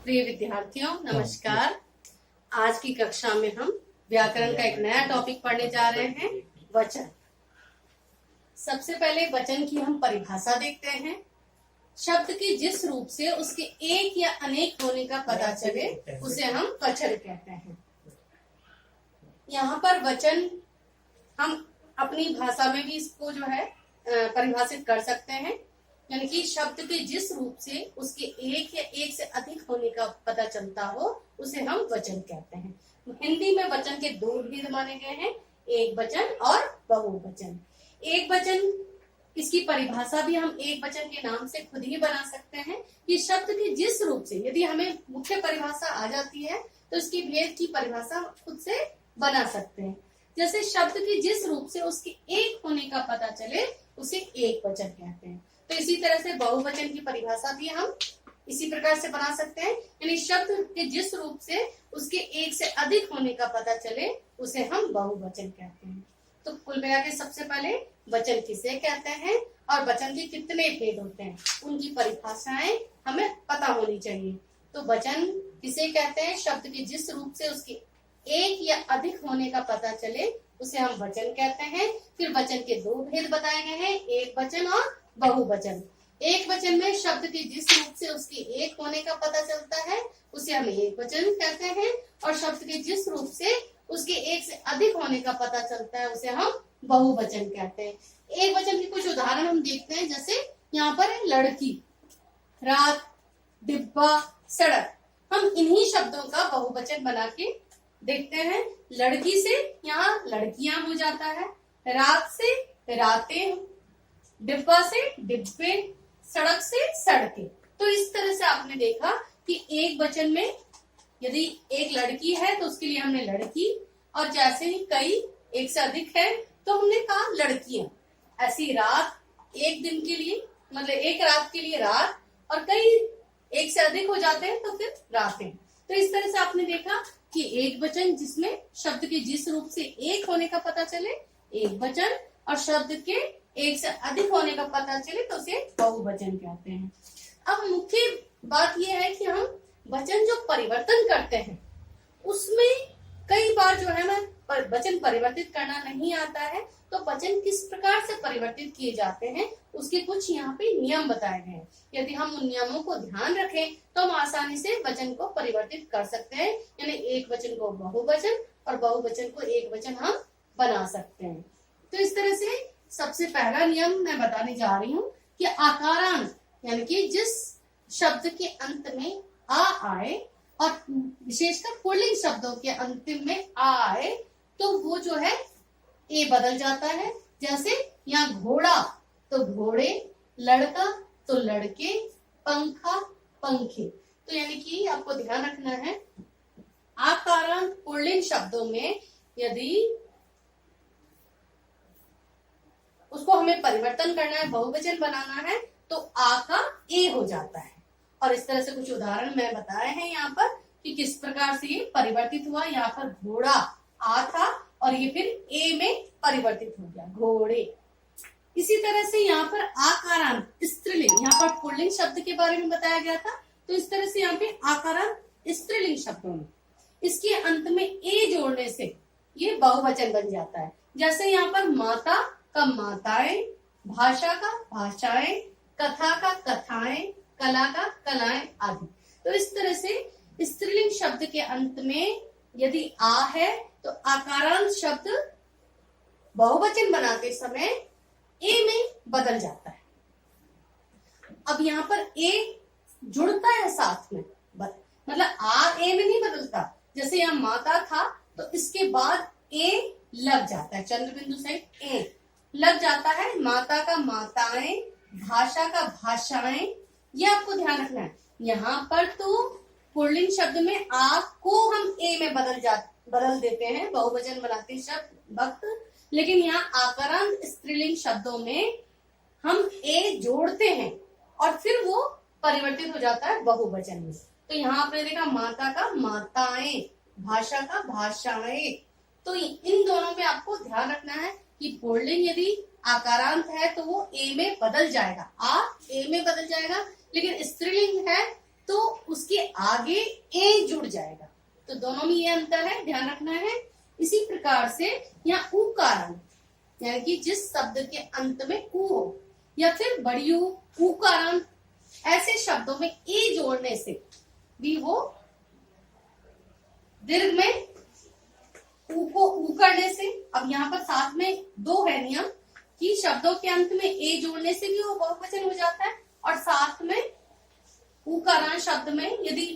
प्रिय विद्यार्थियों नमस्कार। आज की कक्षा में हम व्याकरण का एक नया टॉपिक पढ़ने जा रहे हैं, वचन। सबसे पहले वचन की हम परिभाषा देखते हैं। शब्द के जिस रूप से उसके एक या अनेक होने का पता चले उसे हम वचन कहते हैं। यहाँ पर वचन हम अपनी भाषा में भी इसको जो है परिभाषित कर सकते हैं, यानी कि शब्द के जिस रूप से उसके एक या एक से अधिक होने का पता चलता हो उसे हम वचन कहते हैं। हिंदी में वचन के दो भेद माने गए हैं, एक वचन और बहुवचन। एक वचन, इसकी परिभाषा भी हम एक वचन के नाम से खुद ही बना सकते हैं कि शब्द के जिस रूप से, यदि हमें मुख्य परिभाषा आ जाती है तो इसकी भेद की परिभाषा खुद से बना सकते हैं। जैसे शब्द के जिस रूप से उसके एक होने का पता चले उसे एक वचन कहते हैं। तो इसी तरह से बहुवचन की परिभाषा भी हम इसी प्रकार से बना सकते हैं, यानी शब्द के जिस रूप से उसके एक से अधिक होने का पता चले उसे हम बहुवचन कहते हैं। तो कुल मिला के सबसे पहले वचन किसे कहते हैं और वचन के कितने भेद होते हैं उनकी परिभाषाएं हमें पता होनी चाहिए। तो वचन किसे कहते हैं? शब्द के जिस रूप से उसके एक या अधिक होने का पता चले उसे हम वचन कहते हैं। फिर वचन के दो भेद बताए गए हैं, एक वचन और बहुवचन। एक वचन में शब्द के जिस रूप से उसके एक होने का पता चलता है उसे हम एक वचन कहते हैं, और शब्द के जिस रूप से उसके एक से अधिक होने का पता चलता है उसे हम बहुवचन कहते हैं। एक वचन के कुछ उदाहरण हम देखते हैं, जैसे यहाँ पर है लड़की, रात, डिब्बा, सड़क। हम इन्हीं शब्दों का बहुवचन बना के देखते हैं। लड़की से यहाँ लड़कियां हो जाता है, रात से रातें, डिब्बा से डिब्बे, सड़क से सड़कें। तो इस तरह से आपने देखा कि एक वचन में यदि एक लड़की है तो उसके लिए हमने लड़की, और जैसे ही कई एक से अधिक है तो हमने कहा लड़कियां। ऐसी रात एक दिन के लिए, मतलब एक रात के लिए रात, और कई एक से अधिक हो जाते हैं तो फिर रातें। तो इस तरह से आपने देखा कि एक वचन जिसमें शब्द के जिस रूप से एक होने का पता चले एक वचन, और शब्द के एक से अधिक होने का पता चले तो उसे बहुवचन कहते हैं। अब मुख्य बात यह है कि हम वचन जो परिवर्तन करते हैं उसमें कई बार जो है ना वचन परिवर्तित करना नहीं आता है। तो वचन किस प्रकार से परिवर्तित किए जाते हैं उसके कुछ यहाँ पे नियम बताए गए हैं। यदि हम उन नियमों को ध्यान रखें तो हम आसानी से वचन को परिवर्तित कर सकते हैं, यानी एक वचन को बहुवचन और बहुवचन को एक वचन हम बना सकते हैं। तो इस तरह से सबसे पहला नियम मैं बताने जा रही हूँ कि आकारांत, यानी कि जिस शब्द के अंत में आ आए और विशेषकर पुल्लिंग शब्दों के अंतिम में आ आए तो वो जो है ए बदल जाता है। जैसे यहाँ घोड़ा तो घोड़े, लड़का तो लड़के, पंखा पंखे। तो यानी कि आपको ध्यान रखना है, आकारांत पुल्लिंग शब्दों में यदि उसको हमें परिवर्तन करना है, बहुवचन बनाना है, तो आ का ए हो जाता है। और इस तरह से कुछ उदाहरण मैं बताए हैं यहाँ पर कि किस प्रकार से ये परिवर्तित हुआ। यहाँ पर घोड़ा आ था और ये फिर ए में परिवर्तित हो गया, घोड़े। इसी तरह से यहाँ पर आकारांत स्त्रीलिंग, यहाँ पर पुल्लिंग शब्द के बारे में बताया गया था, तो इस तरह से यहाँ पे आकारांत स्त्रीलिंग शब्दों में इसके अंत में ए जोड़ने से ये बहुवचन बन जाता है। जैसे यहाँ पर माता का माताएं, भाषा का भाषाएं, कथा का कथाएं, कला का कलाएं आदि। तो इस तरह से स्त्रीलिंग शब्द के अंत में यदि आ है तो आकारांत शब्द बहुवचन बनाते समय ए में बदल जाता है। अब यहाँ पर ए जुड़ता है साथ में, मतलब आ ए में नहीं बदलता। जैसे यहाँ माता था तो इसके बाद ए लग जाता है, चंद्र बिंदु सहित ए लग जाता है। माता का माताएं, भाषा का भाषाएं, ये आपको ध्यान रखना है। यहाँ पर तो पुल्लिंग शब्द में आ को हम ए में बदल देते हैं बहुवचन बनाते शब्द वक्त, लेकिन यहाँ आकारांत स्त्रीलिंग शब्दों में हम ए जोड़ते हैं और फिर वो परिवर्तित हो जाता है बहुवचन में। तो यहाँ आपने देखा माता का माताएं, भाषा का भाषाएं। तो इन दोनों में आपको ध्यान रखना है कि पुल्लिंग यदि आकारांत है तो वो ए में बदल जाएगा, आ ए में बदल जाएगा, लेकिन स्त्रीलिंग है तो उसके आगे ए जुड़ जाएगा। तो दोनों में ये अंतर है, ध्यान रखना है। इसी प्रकार से यहाँ उकारांत, यानी कि जिस शब्द के अंत में उ हो या फिर बड़ी उ, उकारांत, ऐसे शब्दों में ए जोड़ने से भी वो दीर्घ में उ को उ करने से, अब यहाँ पर साथ में दो है नियम कि शब्दों के अंत में ए जोड़ने से भी वो बहुवचन हो जाता है, और साथ में उकारांत शब्द में यदि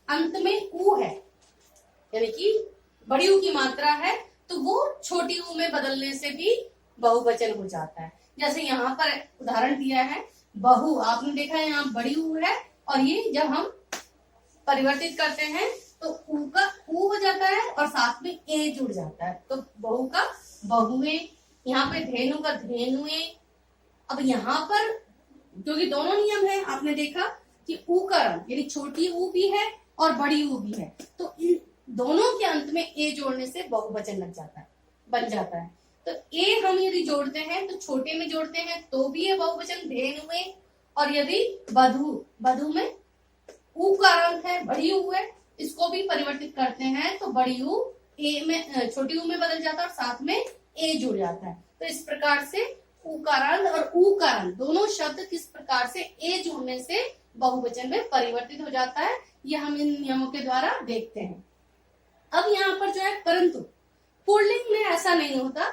अंत में उ है, यानी कि बड़ी उ की मात्रा है, तो वो छोटी उ में बदलने से भी बहुवचन हो जाता है। जैसे यहाँ पर उदाहरण दिया है बहु, आपने देखा है यहाँ बड़ी उ है, और ये जब हम परिवर्तित करते हैं तो उ का उ हो जाता है और साथ में ए जुड़ जाता है, तो बहु का बहुए, यहाँ पे धेनु का धेनुए। अब यहाँ पर क्योंकि दोनों नियम है, आपने देखा कि उकरण यानी छोटी उ भी है और बड़ी उ भी है, तो इन दोनों के अंत में ए जोड़ने से बहुवचन लग जाता है, बन जाता है। तो ए हम यदि जोड़ते हैं तो छोटे में जोड़ते हैं तो भी ये बहुवचन धेनुए, और यदि बधु, बधु में उ का अंत है, बड़ी उ है, इसको भी परिवर्तित करते हैं तो बड़ी उ ए में, छोटी उ में बदल जाता है और साथ में ए जुड़ जाता है। तो इस प्रकार से उकारांत और उकारांत दोनों शब्द किस प्रकार से ए जोड़ने से बहुवचन में परिवर्तित हो जाता है, यह हम इन नियमों के द्वारा देखते हैं। अब यहाँ पर जो है परंतु पुल्लिंग में ऐसा नहीं होता।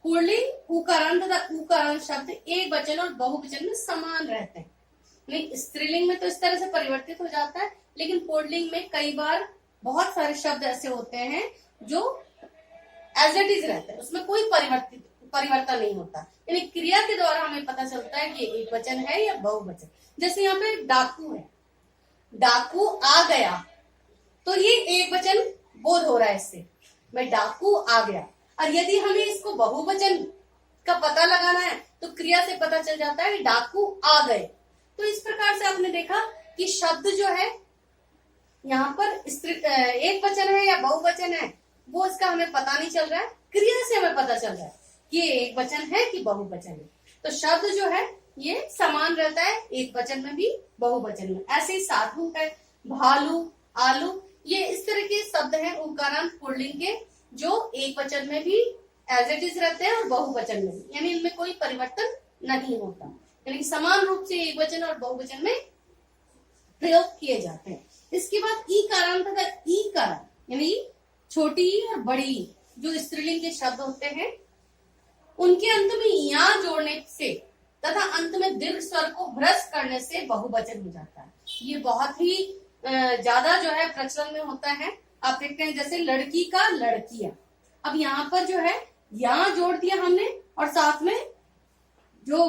पुल्लिंग उकारांत तथा उकारांत शब्द एक वचन और बहुवचन में समान रहते हैं। नहीं, स्त्रीलिंग में तो इस तरह से परिवर्तित हो जाता है, लेकिन पुल्लिंग में कई बार बहुत सारे शब्द ऐसे होते हैं जो एज इट इज रहते हैं, उसमें कोई परिवर्तन नहीं होता, यानी क्रिया के द्वारा हमें पता चलता है कि एक वचन है या बहुवचन। जैसे यहाँ पे डाकू है, डाकू आ गया, तो ये एक वचन बोध हो रहा है इससे, मैं डाकू आ गया। और यदि हमें इसको बहुवचन का पता लगाना है तो क्रिया से पता चल जाता है कि डाकू आ गए। तो इस प्रकार से आपने देखा कि शब्द जो है यहाँ पर एक वचन है या बहुवचन है, वो इसका हमें पता नहीं चल रहा है, क्रिया से हमें पता चल रहा है कि ये एक वचन है कि बहुवचन है। तो शब्द जो है ये समान रहता है, एक वचन में भी बहुवचन में। ऐसे ही साधु है, भालू, आलू, ये इस तरह के शब्द हैं उकारांत पुल्लिंग के, जो एक वचन में भी एज इट इज रहते हैं और बहुवचन में भी, यानी इनमें कोई परिवर्तन नहीं होता, यानी समान रूप से एक वचन और बहुवचन में प्रयोग किए जाते हैं। इसके बाद ई कारण तथा ई कारण, यानी छोटी और बड़ी जो स्त्रीलिंग के शब्द होते हैं, उनके अंत में या जोड़ने से तथा अंत में दीर्घ स्वर को ह्रस्व करने से बहुवचन हो जाता है। ये बहुत ही ज्यादा जो है प्रचलन में होता है। आप देखते हैं जैसे लड़की का लड़कियां, अब यहाँ पर जो है या जोड़ दिया हमने और साथ में जो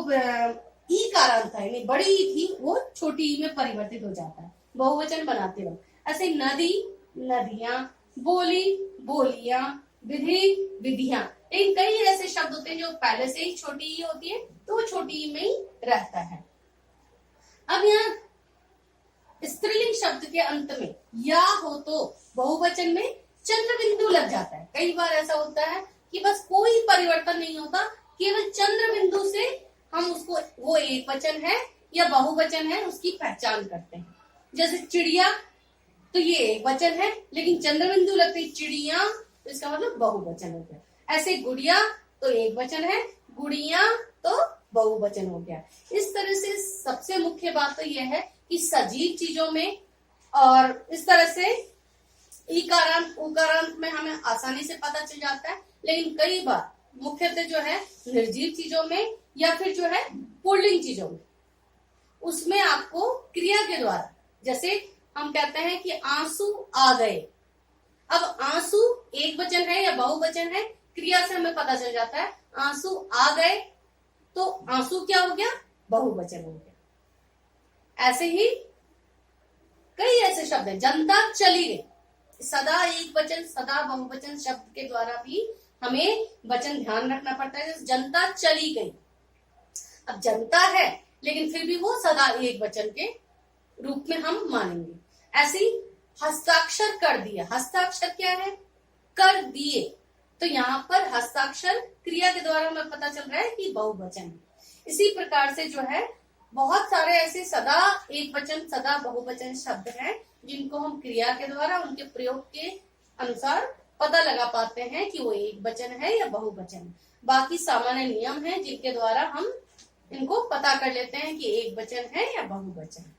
ई कारण था यानी बड़ी ई थी वो छोटी ई में परिवर्तित हो जाता है, बहुवचन बनाते वक्त। ऐसे नदी, नदियां, बोली, बोलियां, विधि, विधियां, लेकिन कई ऐसे शब्द होते हैं जो पहले से ही छोटी ई होती है, तो वो छोटी ई में ही रहता है। अब यहाँ स्त्रीलिंग शब्द के अंत में या हो तो बहुवचन में चंद्र बिंदु लग जाता है। कई बार ऐसा होता है कि बस कोई परिवर्तन नहीं होता, केवल चंद्र बिंदु से हम उसको वो एक वचन है या बहुवचन है उसकी पहचान करते हैं। जैसे चिड़िया, तो ये एक वचन है, लेकिन चंद्र बिंदु लगते ही चिड़िया, तो इसका मतलब बहुवचन हो गया। ऐसे गुड़िया तो एक वचन है, गुड़िया तो बहुवचन हो गया। इस तरह से सबसे मुख्य बात तो यह है कि सजीव चीजों में और इस तरह से इकारांत उकारांत में हमें आसानी से पता चल जाता है, लेकिन कई बार मुख्यतः जो है निर्जीव चीजों में या फिर जो है पुल्लिंग चीजों में, उसमें आपको क्रिया के द्वारा, जैसे हम कहते हैं कि आंसू आ गए, अब आंसू एक वचन है या बहुवचन है, क्रिया से हमें पता चल जाता है आंसू आ गए, तो आंसू क्या हो गया, बहुवचन हो गया। ऐसे ही कई ऐसे शब्द हैं, जनता चली गई, सदा एक वचन सदा बहुवचन शब्द के द्वारा भी हमें वचन ध्यान रखना पड़ता है। जैसे जनता चली गई, अब जनता है लेकिन फिर भी वो सदा एक वचन के रूप में हम मानेंगे। ऐसे ही हस्ताक्षर कर दिया, हस्ताक्षर क्या है, कर दिए, तो यहाँ पर हस्ताक्षर क्रिया के द्वारा हमें पता चल रहा है कि बहुवचन है। इसी प्रकार से जो है बहुत सारे ऐसे सदा एक वचन सदा बहुवचन शब्द हैं जिनको हम क्रिया के द्वारा उनके प्रयोग के अनुसार पता लगा पाते हैं कि वो एक वचन है या बहुवचन। बाकी सामान्य नियम हैं जिनके द्वारा हम इनको पता कर लेते हैं कि एक वचन है या बहुवचन।